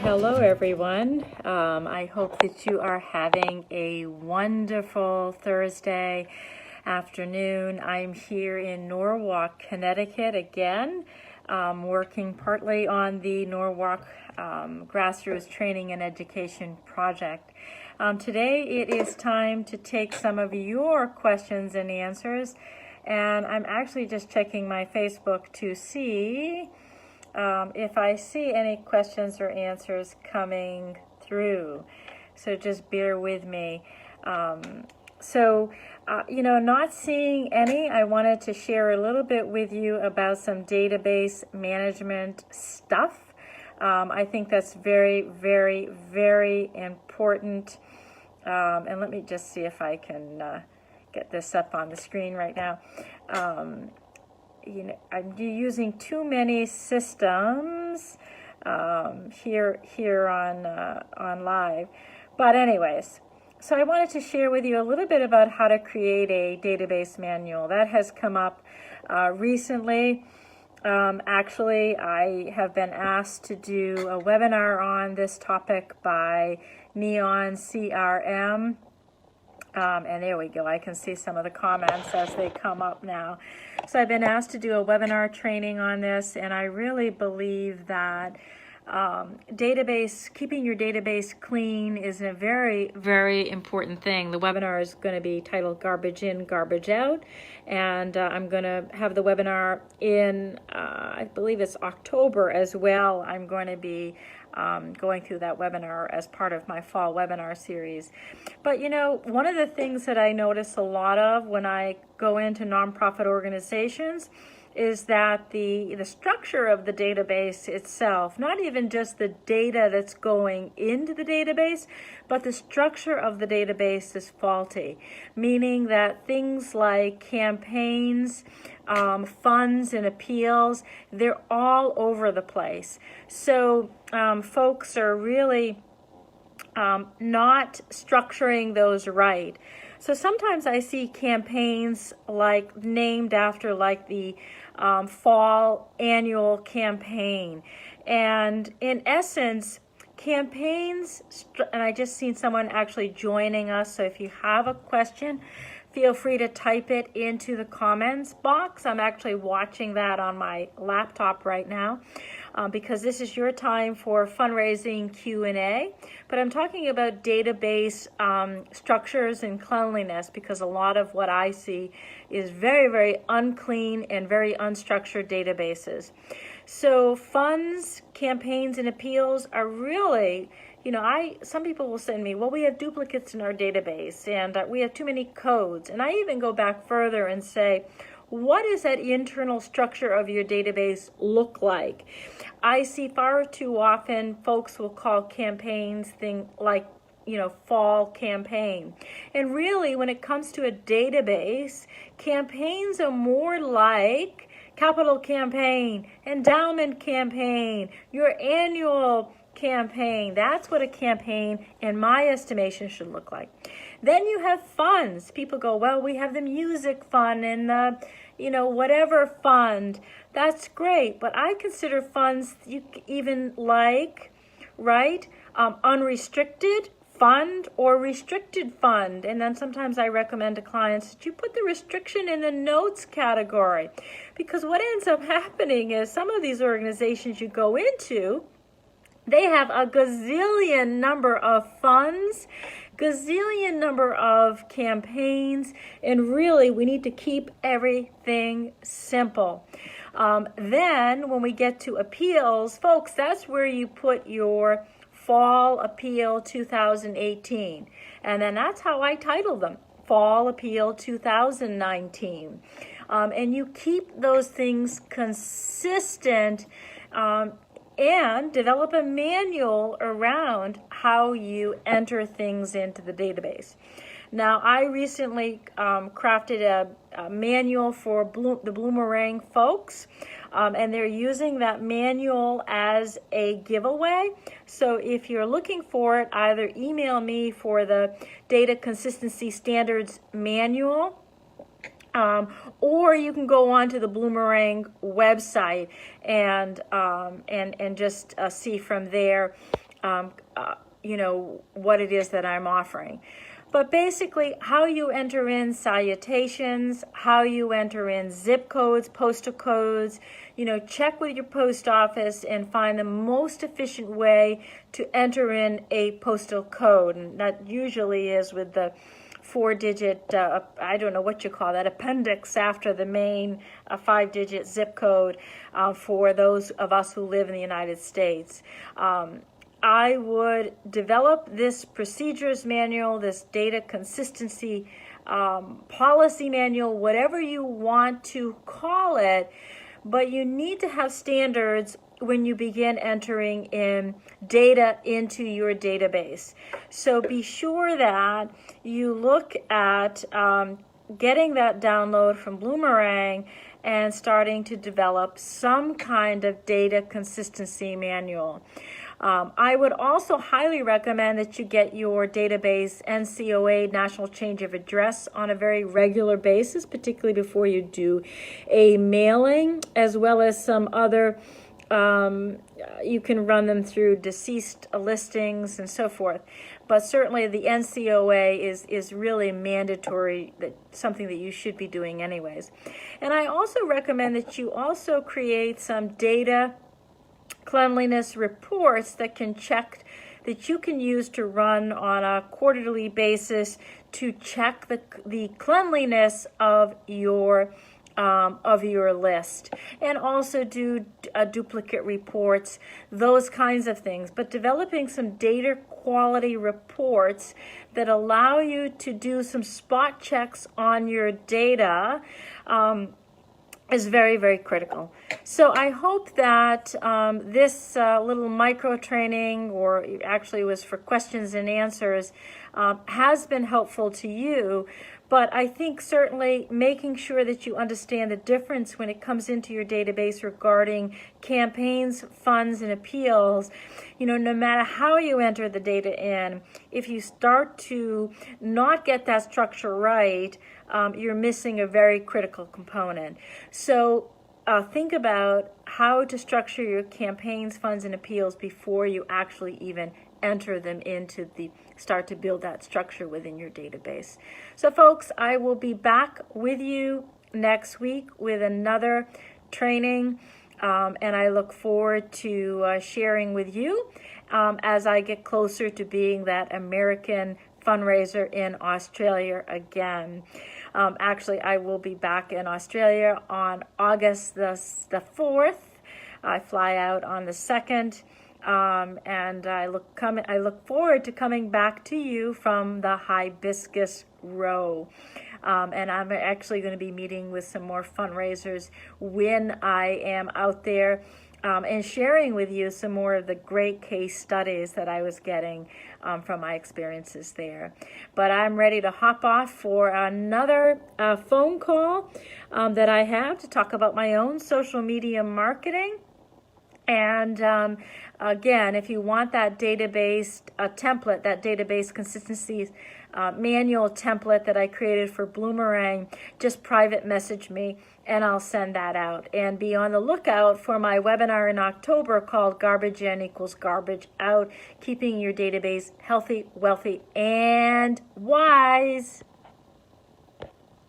Hello everyone. I hope that you are having a wonderful Thursday afternoon. I'm here in Norwalk, Connecticut again, working partly on the Norwalk Grassroots Training and Education Project. Today it is time to take some of your questions and answers, and I'm actually just checking my Facebook to see if I see any questions or answers coming through. So just bear with me. Not seeing any, I wanted to share a little bit with you about some database management stuff. I think that's very, very, very important. And let me just see if I can get this up on the screen right now. I'm using too many systems here on live. But anyways, so I wanted to share with you a little bit about how to create a database manual. That has come up recently. Actually, I have been asked to do a webinar on this topic by Neon CRM. And there we go. I can see some of the comments as they come up now. So I've been asked to do a webinar training on this, and I really believe that keeping your database clean is a very, very important thing. The webinar is going to be titled Garbage In, Garbage Out, and I'm going to have the webinar in, I believe it's October as well. I'm going to be going through that webinar as part of my fall webinar series. But one of the things that I notice a lot of when I go into nonprofit organizations is that the structure of the database itself, not even just the data that's going into the database, but the structure of the database is faulty, meaning that things like campaigns, funds and appeals, they're all over the place. So folks are really not structuring those right. So sometimes I see campaigns named after the fall annual campaign. And in essence, campaigns, and I just seen someone actually joining us, so if you have a question, feel free to type it into the comments box. I'm actually watching that on my laptop right now because this is your time for fundraising Q&A. But I'm talking about database structures and cleanliness because a lot of what I see is very, very unclean and very unstructured databases. So funds, campaigns, and appeals are really, some people will send me, well, we have duplicates in our database and we have too many codes. And I even go back further and say, what does that internal structure of your database look like? I see far too often folks will call campaigns fall campaign. And really, when it comes to a database, campaigns are more like capital campaign, endowment campaign, your annual campaign. That's what a campaign, in my estimation, should look like. Then you have funds. People go, well, we have the music fund and the, whatever fund. That's great, but I consider funds unrestricted fund or restricted fund. And then sometimes I recommend to clients that you put the restriction in the notes category, because what ends up happening is some of these organizations you go into, they have a gazillion number of funds, gazillion number of campaigns, and really we need to keep everything simple. Then when we get to appeals, folks, that's where you put your Fall Appeal 2018. And then that's how I title them, Fall Appeal 2019. And you keep those things consistent and develop a manual around how you enter things into the database. Now, I recently crafted a manual for the Bloomerang folks, and they're using that manual as a giveaway. So if you're looking for it, either email me for the Data Consistency Standards Manual, or you can go on to the Bloomerang website and just see from there what it is that I'm offering. But basically, how you enter in salutations, how you enter in zip codes, postal codes, check with your post office and find the most efficient way to enter in a postal code. And that usually is with the 4-digit, I don't know what you call that, appendix after the main 5-digit zip code for those of us who live in the United States. I would develop this procedures manual, this data consistency policy manual, whatever you want to call it, but you need to have standards when you begin entering in data into your database. So be sure that you look at getting that download from Bloomerang and starting to develop some kind of data consistency manual. I would also highly recommend that you get your database NCOA, National Change of Address, on a very regular basis, particularly before you do a mailing, as well as some other, you can run them through deceased listings and so forth. But certainly the NCOA is really mandatory, something that you should be doing anyways. And I also recommend that you also create some data cleanliness reports that you can use to run on a quarterly basis to check the cleanliness of your list, and also do duplicate reports, those kinds of things. But developing some data quality reports that allow you to do some spot checks on your data is very, very critical. So I hope that this little micro training, or actually was for questions and answers, has been helpful to you. But I think certainly making sure that you understand the difference when it comes into your database regarding campaigns, funds, and appeals, no matter how you enter the data in, if you start to not get that structure right, you're missing a very critical component. So think about how to structure your campaigns, funds, and appeals before you actually even enter them start to build that structure within your database. So folks, I will be back with you next week with another training, and I look forward to sharing with you as I get closer to being that American fundraiser in Australia again. Actually, I will be back in Australia on August the 4th. I fly out on the 2nd. And I look forward to coming back to you from the Hibiscus Row. And I'm actually going to be meeting with some more fundraisers when I am out there, and sharing with you some more of the great case studies that I was getting from my experiences there. But I'm ready to hop off for another phone call that I have to talk about my own social media marketing. And again, if you want that database template, that database consistency manual template that I created for Bloomerang, just private message me and I'll send that out. And be on the lookout for my webinar in October called Garbage In Equals Garbage Out, keeping your database healthy, wealthy, and wise.